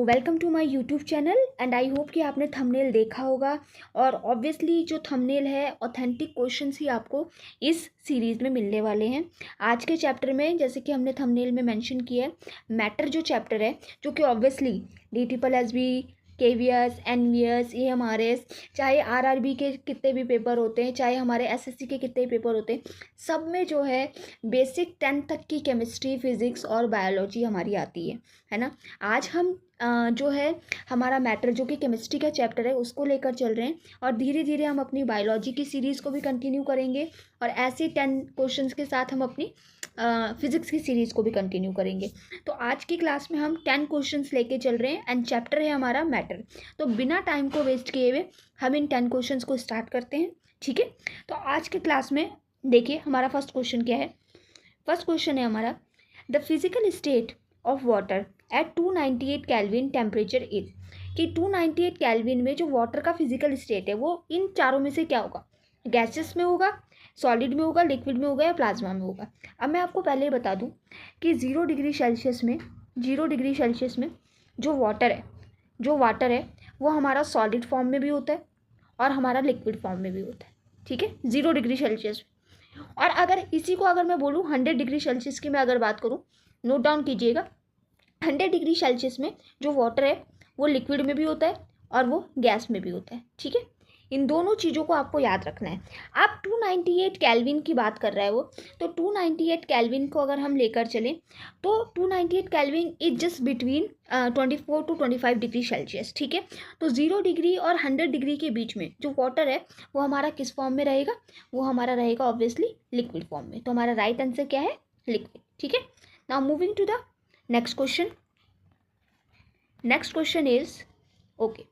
Welcome to my YouTube channel and I hope कि आपने thumbnail देखा होगा और ऑब्वियसली जो थंबनेल है ऑथेंटिक क्वेश्चंस ही आपको इस सीरीज़ में मिलने वाले हैं। आज के चैप्टर में जैसे कि हमने थंबनेल में मेंशन किया है, मैटर जो चैप्टर है जो कि obviously DSSB, KVS, NVS, EMRS, चाहे RRB के कितने भी पेपर होते हैं, चाहे हमारे SSC के कितने भी पेपर होते हैं, सब में जो है बेसिक 10th तक की केमिस्ट्री, फिज़िक्स और बायोलॉजी हमारी आती है ना। आज हम जो है हमारा मैटर जो कि केमिस्ट्री का चैप्टर है उसको लेकर चल रहे हैं और धीरे धीरे हम अपनी बायोलॉजी की सीरीज़ को भी कंटिन्यू करेंगे और ऐसे 10 क्वेश्चंस के साथ हम अपनी फिज़िक्स की सीरीज़ को भी कंटिन्यू करेंगे। तो आज की क्लास में हम 10 क्वेश्चंस लेके चल रहे हैं एंड चैप्टर है हमारा मैटर। तो बिना टाइम को वेस्ट किए हुए हम इन 10 क्वेश्चंस को स्टार्ट करते हैं, ठीक है। तो आज के क्लास में देखिए हमारा फर्स्ट क्वेश्चन क्या है। फर्स्ट क्वेश्चन है हमारा, the physical state of water at 298 kelvin temperature is, कि 298 केल्विन में जो वाटर का फिजिकल स्टेट है वो इन चारों में से क्या होगा, गैसेस में होगा, सॉलिड में होगा, लिक्विड में होगा या प्लाज्मा में होगा। अब मैं आपको पहले ही बता दूं कि 0 डिग्री सेल्सियस में जो वाटर है वो हमारा सॉलिड फॉर्म में भी होता है और हमारा लिक्विड फॉर्म में भी होता है, ठीक है, 0 डिग्री सेल्सियस। और अगर इसी को अगर मैं बोलूँ 100 डिग्री सेल्सियस की मैं अगर बात करूँ, नोट डाउन कीजिएगा, 100 डिग्री सेल्सियस में जो वाटर है वो लिक्विड में भी होता है और वो गैस में भी होता है, ठीक है। इन दोनों चीज़ों को आपको याद रखना है। आप 298 केल्विन की बात कर रहा है वो, तो 298 केल्विन को अगर हम लेकर चलें तो 298 kelvin is just between 24 to 25 degree Celsius, ठीक है। तो 0 डिग्री और 100 डिग्री के बीच में जो वाटर है वो हमारा किस फॉर्म में रहेगा, वो हमारा रहेगा ऑब्वियसली लिक्विड फॉर्म में। तो हमारा राइट आंसर क्या है, लिक्विड, ठीक है। Now moving to the next question is okay,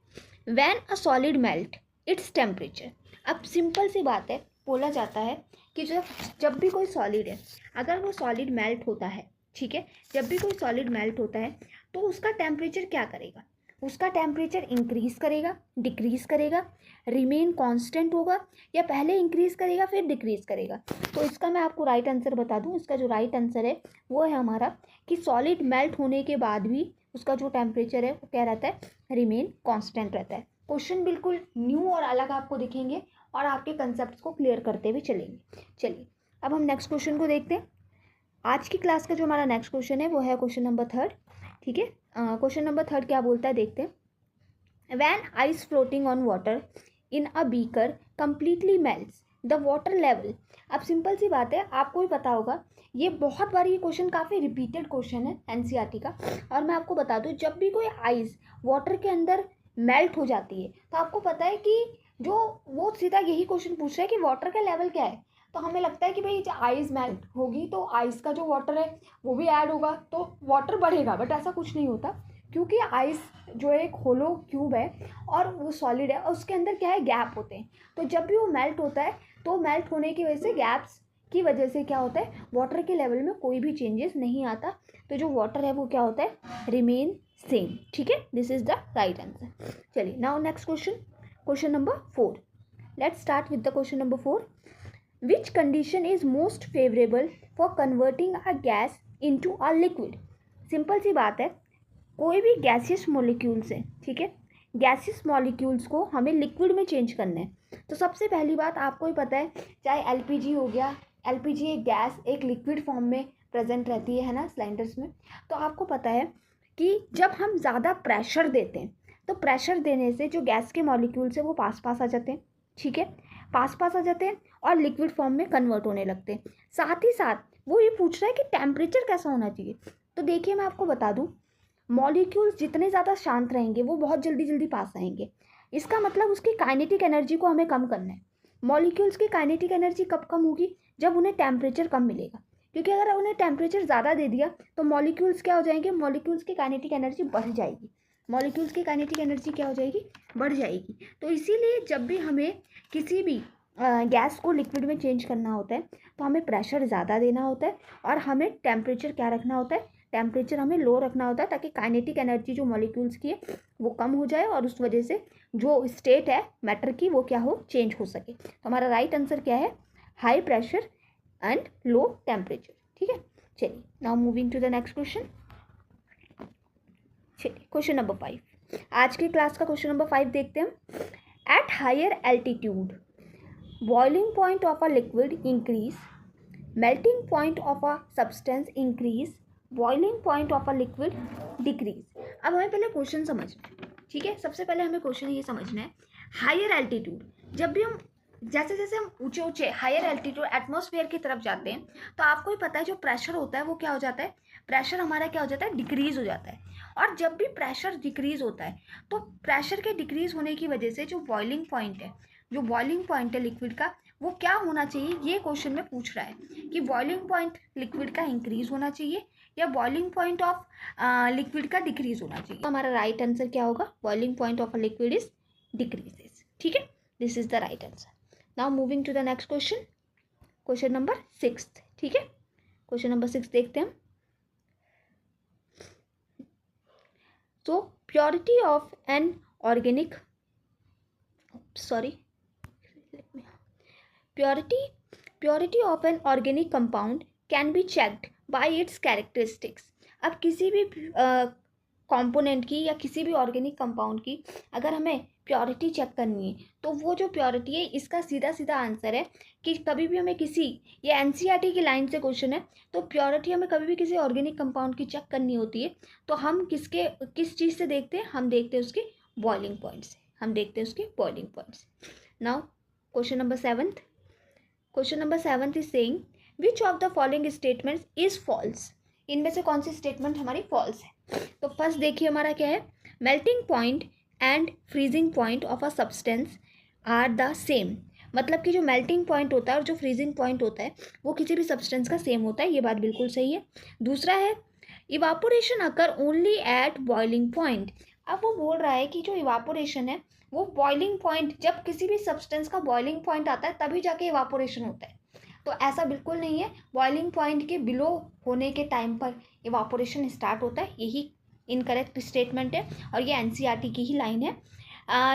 when a solid melt its temperature. अब सिंपल सी बात है, बोला जाता है कि जब भी कोई सॉलिड है, अगर वो सॉलिड मेल्ट होता है, ठीक है, जब भी कोई सॉलिड मेल्ट होता है तो उसका टेम्परेचर क्या करेगा, उसका टेम्परेचर इंक्रीज करेगा, डिक्रीज करेगा, रिमेन कांस्टेंट होगा या पहले इंक्रीज करेगा फिर डिक्रीज करेगा। तो इसका मैं आपको राइट आंसर बता दूं, इसका जो राइट आंसर है वो है हमारा कि सॉलिड मेल्ट होने के बाद भी उसका जो टेम्परेचर है वो क्या रहता है, रिमेन कांस्टेंट रहता है। क्वेश्चन बिल्कुल न्यू और अलग आपको दिखेंगे और आपके कंसेप्ट को क्लियर करते हुए चलेंगे। चलिए अब हम नेक्स्ट क्वेश्चन को देखते हैं। आज की क्लास का जो हमारा नेक्स्ट क्वेश्चन है वो है क्वेश्चन नंबर 3, ठीक है। क्वेश्चन नंबर 3 क्या बोलता है देखते हैं। When ice floating on water in a beaker completely melts the water level. अब सिंपल सी बात है, आपको भी पता होगा, ये बहुत बार ये क्वेश्चन काफ़ी रिपीटेड क्वेश्चन है NCERT का। और मैं आपको बता दूं, जब भी कोई आइस वाटर के अंदर मेल्ट हो जाती है तो आपको पता है कि जो वो सीधा यही क्वेश्चन पूछ रहा है कि वाटर का लेवल क्या है। तो हमें लगता है कि भाई जब आइस मेल्ट होगी तो आइस का जो वाटर है वो भी ऐड होगा तो वाटर बढ़ेगा, बट ऐसा कुछ नहीं होता, क्योंकि आइस जो है एक होलो क्यूब है और वो सॉलिड है और उसके अंदर क्या है, गैप होते हैं। तो जब भी वो मेल्ट होता है तो मेल्ट होने की वजह से गैप्स की वजह से क्या होता है, वाटर के लेवल में कोई भी चेंजेस नहीं आता। तो जो वाटर है वो क्या होता है, रिमेन सेम, ठीक है। This is the right answer. चलिए now next question number 4। Let's start with the question number 4। Which condition is most favourable for converting a gas into a liquid. Simple सी बात है, कोई भी गैसियस मॉलिक्यूल्स है, ठीक है, गैसियस मॉलिक्यूल्स को हमें लिक्विड में चेंज करना है। तो सबसे पहली बात आपको ही पता है, चाहे LPG हो गया, LPG एक गैस एक लिक्विड फॉर्म में प्रेजेंट रहती है ना सिलेंडर्स में। तो आपको पता है कि जब हम ज़्यादा प्रेशर देते हैं तो प्रेशर देने से जो गैस के मॉलिक्यूल्स है वो पास पास आ जाते हैं, ठीक है, पास आ जाते हैं और लिक्विड फॉर्म में कन्वर्ट होने लगते हैं। साथ ही साथ वो ये पूछ रहा है कि टेम्परेचर कैसा होना चाहिए। तो देखिए मैं आपको बता दूं, मॉलिक्यूल्स जितने ज़्यादा शांत रहेंगे वो बहुत जल्दी जल्दी पास आएंगे। इसका मतलब उसकी काइनेटिक एनर्जी को हमें कम करना है। मॉलिक्यूल्स की काइनेटिक एनर्जी कब कम होगी, जब उन्हें टेम्परेचर कम मिलेगा, क्योंकि अगर उन्हें टेम्परेचर ज़्यादा दे दिया तो मॉलिक्यूल्स क्या हो जाएंगे, मॉलिक्यूल्स की काइनेटिक एनर्जी बढ़ जाएगी, मॉलिक्यूल्स की काइनेटिक एनर्जी क्या हो जाएगी, बढ़ जाएगी। तो इसीलिए जब भी हमें किसी भी गैस को लिक्विड में चेंज करना होता है तो हमें प्रेशर ज़्यादा देना होता है और हमें टेम्परेचर क्या रखना होता है, टेम्परेचर हमें लो रखना होता है, ताकि काइनेटिक एनर्जी जो मॉलिक्यूल्स की है वो कम हो जाए और उस वजह से जो स्टेट है मैटर की वो क्या हो, चेंज हो सके। तो हमारा राइट आंसर क्या है, high pressure and low temperature, ठीक है। चलिए now moving to the next question. चलिए क्वेश्चन नंबर 5, आज की क्लास का क्वेश्चन नंबर 5 देखते हैं हम। At higher altitude boiling point of a liquid increase, melting point of a substance increase, boiling point of a liquid decrease. अब हमें पहले क्वेश्चन समझना है, ठीक है। सबसे पहले हमें क्वेश्चन ये समझना है, हायर एल्टीट्यूड, जब भी हम जैसे जैसे हम ऊंचे ऊंचे हायर एल्टीट्यूड एटमॉस्फेयर की तरफ जाते हैं तो आपको ही पता है जो प्रेशर होता है वो क्या हो जाता है, प्रेशर हमारा क्या हो जाता है, डिक्रीज हो जाता है। और जब भी प्रेशर डिक्रीज होता है तो प्रेशर के डिक्रीज होने की वजह से जो बॉइलिंग पॉइंट है, जो बॉइलिंग पॉइंट है लिक्विड का, वो क्या होना चाहिए, ये क्वेश्चन में पूछ रहा है कि बॉइलिंग पॉइंट लिक्विड का इंक्रीज होना चाहिए या बॉइलिंग पॉइंट ऑफ लिक्विड का डिक्रीज होना चाहिए। तो हमारा राइट आंसर क्या होगा, boiling point of a liquid is decreases, ठीक है। This is the right answer. Now moving to the next question, question number 6, ठीक है। क्वेश्चन नंबर 6 देखते हैं। तो purity of an organic purity of an organic compound can be checked by its characteristics। अब किसी भी कंपोनेंट की या किसी भी ऑर्गेनिक कंपाउंड की अगर हमें प्योरिटी चेक करनी है तो वो जो प्योरिटी है, इसका सीधा सीधा आंसर है कि कभी भी हमें किसी, ये एनसीईआरटी की लाइन से क्वेश्चन है, तो प्योरिटी हमें कभी भी किसी ऑर्गेनिक कंपाउंड की चेक करनी होती है तो हम किस चीज़ से देखते हैं, हम देखते हैं उसके बॉइलिंग पॉइंट से, हम देखते हैं उसके बॉइलिंग पॉइंट से। Now question number 7, question number 7 is saying which of the following statements is false. इनमें से कौन सी स्टेटमेंट हमारी फॉल्स है। तो फर्स्ट देखिए हमारा क्या है, melting point and freezing point of a substance are the same. मतलब कि जो मेल्टिंग पॉइंट होता है और जो फ्रीजिंग पॉइंट होता है वो किसी भी सब्सटेंस का सेम होता है, ये बात बिल्कुल सही है। दूसरा है evaporation occur only at boiling point. अब वो बोल रहा है कि जो इवापोरेशन है वो बॉइलिंग पॉइंट, जब किसी भी सब्सटेंस का बॉइलिंग पॉइंट आता है तभी जाके इवापोरेशन होता है। तो ऐसा बिल्कुल नहीं है, बॉइलिंग पॉइंट के बिलो होने के टाइम पर इवापोरेशन स्टार्ट होता है, यही इनकरेक्ट स्टेटमेंट है और ये एनसीईआरटी की ही लाइन है।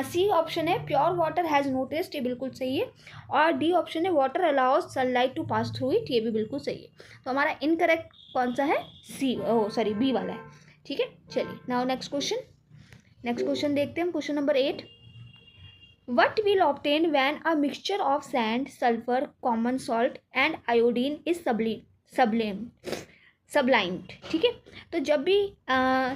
सी ऑप्शन है pure water has no taste, ये बिल्कुल सही है। और डी ऑप्शन है water allows sunlight to pass through it, ये भी बिल्कुल सही है। तो हमारा इनकरेक्ट कौन सा है, सी, सॉरी बी वाला है, ठीक है। चलिए नाउ नेक्स्ट क्वेश्चन देखते हैं हम, question number 8। What will obtain when a mixture of sand, sulfur, common salt and iodine is sublimed, ठीक है। तो जब भी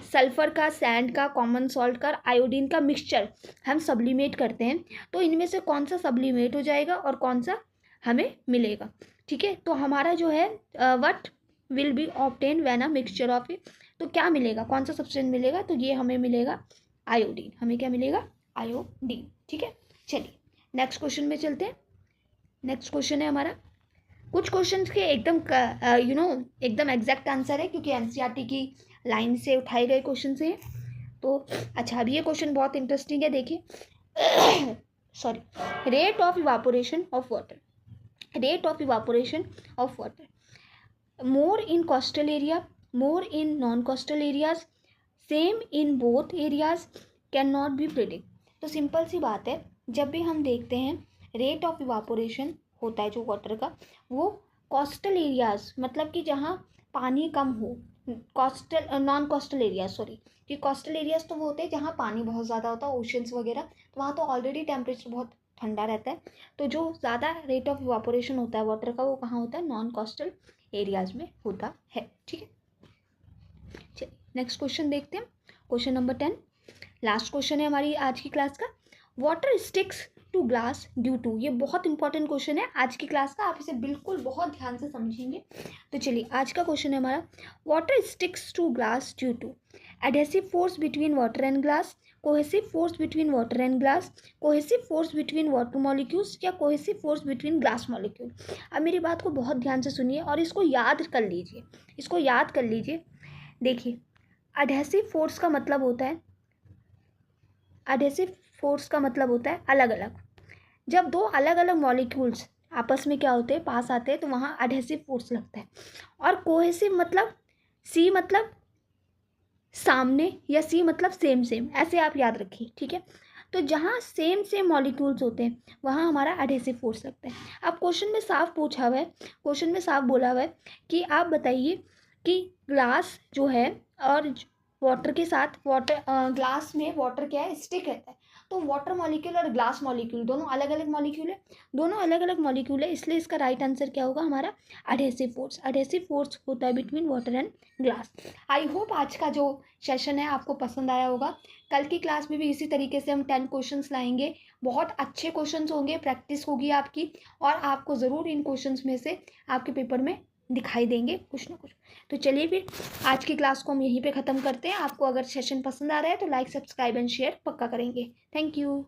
सल्फर का, सैंड का, कॉमन सॉल्ट का, आयोडीन का मिक्सचर हम सब्लिमेट करते हैं तो इनमें से कौन सा सब्लिमेट हो जाएगा और कौन सा हमें मिलेगा, ठीक है। तो हमारा जो है what will be obtain when a mixture of, तो क्या मिलेगा, कौन सा सब्सटेंस मिलेगा, तो ये हमें मिलेगा आयोडीन, हमें क्या मिलेगा, आयोडीन, ठीक है। चलिए नेक्स्ट क्वेश्चन में चलते हैं। नेक्स्ट क्वेश्चन है हमारा, कुछ क्वेश्चंस के एकदम एकदम एग्जैक्ट आंसर है क्योंकि एनसीईआरटी की लाइन से उठाए गए क्वेश्चन से है। तो अच्छा, अभी ये क्वेश्चन बहुत इंटरेस्टिंग है, देखिए sorry, rate of evaporation of water, rate of evaporation of water more in coastal area, more in non coastal areas, same in both areas, can not be predict. तो सिंपल सी बात है, जब भी हम देखते हैं रेट ऑफ इवापोरेशन होता है जो वाटर का, वो कोस्टल एरियाज, मतलब कि जहाँ पानी कम हो, coastal non coastal areas, sorry, कि कोस्टल एरियाज तो वो होते हैं जहाँ पानी बहुत ज़्यादा होता है, ओशंस वगैरह, तो वहाँ तो ऑलरेडी टेम्परेचर बहुत ठंडा रहता है। तो जो ज़्यादा रेट ऑफ इवापोरेशन होता है वाटर का वो कहाँ होता है, नॉन कोस्टल एरियाज में होता है, ठीक है। चलिए नेक्स्ट क्वेश्चन देखते हैं, क्वेश्चन नंबर 10, लास्ट क्वेश्चन है हमारी आज की क्लास का। Water sticks to glass due to, ये बहुत इंपॉर्टेंट क्वेश्चन है आज की क्लास का, आप इसे बिल्कुल बहुत ध्यान से समझेंगे। तो चलिए आज का क्वेश्चन है हमारा, water sticks to glass due to adhesive force between water and glass, cohesive force between water and glass, cohesive force between water molecules या cohesive force between glass molecule. अब मेरी बात को बहुत ध्यान से सुनिए और इसको याद कर लीजिए, इसको याद कर लीजिए। देखिए एडहेसिव फोर्स का मतलब होता है, एडहेसिव फोर्स का मतलब होता है अलग अलग, जब दो अलग अलग मॉलिक्यूल्स आपस में क्या होते हैं, पास आते हैं, तो वहाँ एडहेसिव फोर्स लगता है। और कोहेसिव मतलब सी मतलब सामने या सी मतलब सेम सेम, ऐसे आप याद रखिए, ठीक है। तो जहाँ सेम सेम मॉलिक्यूल्स होते हैं वहाँ हमारा एडहेसिव फोर्स लगता है। अब क्वेश्चन में साफ पूछा हुआ है, क्वेश्चन में साफ बोला हुआ है कि आप बताइए कि ग्लास जो है और वाटर के साथ वाटर ग्लास में वाटर क्या है, स्टिक रहता है। तो वाटर मॉलिक्यूल और ग्लास मॉलिक्यूल दोनों अलग अलग मॉलिक्यूल है, दोनों अलग अलग मॉलिक्यूल है, इसलिए इसका राइट आंसर क्या होगा हमारा, अडहेसिव फोर्स। अडहेसिव फोर्स होता है between water and glass. I hope आज का जो सेशन है आपको पसंद आया होगा। कल की क्लास में भी इसी तरीके से हम 10 क्वेश्चंस लाएंगे, बहुत अच्छे क्वेश्चंस होंगे, प्रैक्टिस होगी आपकी, और आपको ज़रूर इन क्वेश्चंस में से आपके पेपर में दिखाई देंगे कुछ ना कुछ। तो चलिए फिर आज की क्लास को हम यहीं पे ख़त्म करते हैं। आपको अगर सेशन पसंद आ रहा है तो लाइक, सब्सक्राइब एंड शेयर पक्का करेंगे। Thank you.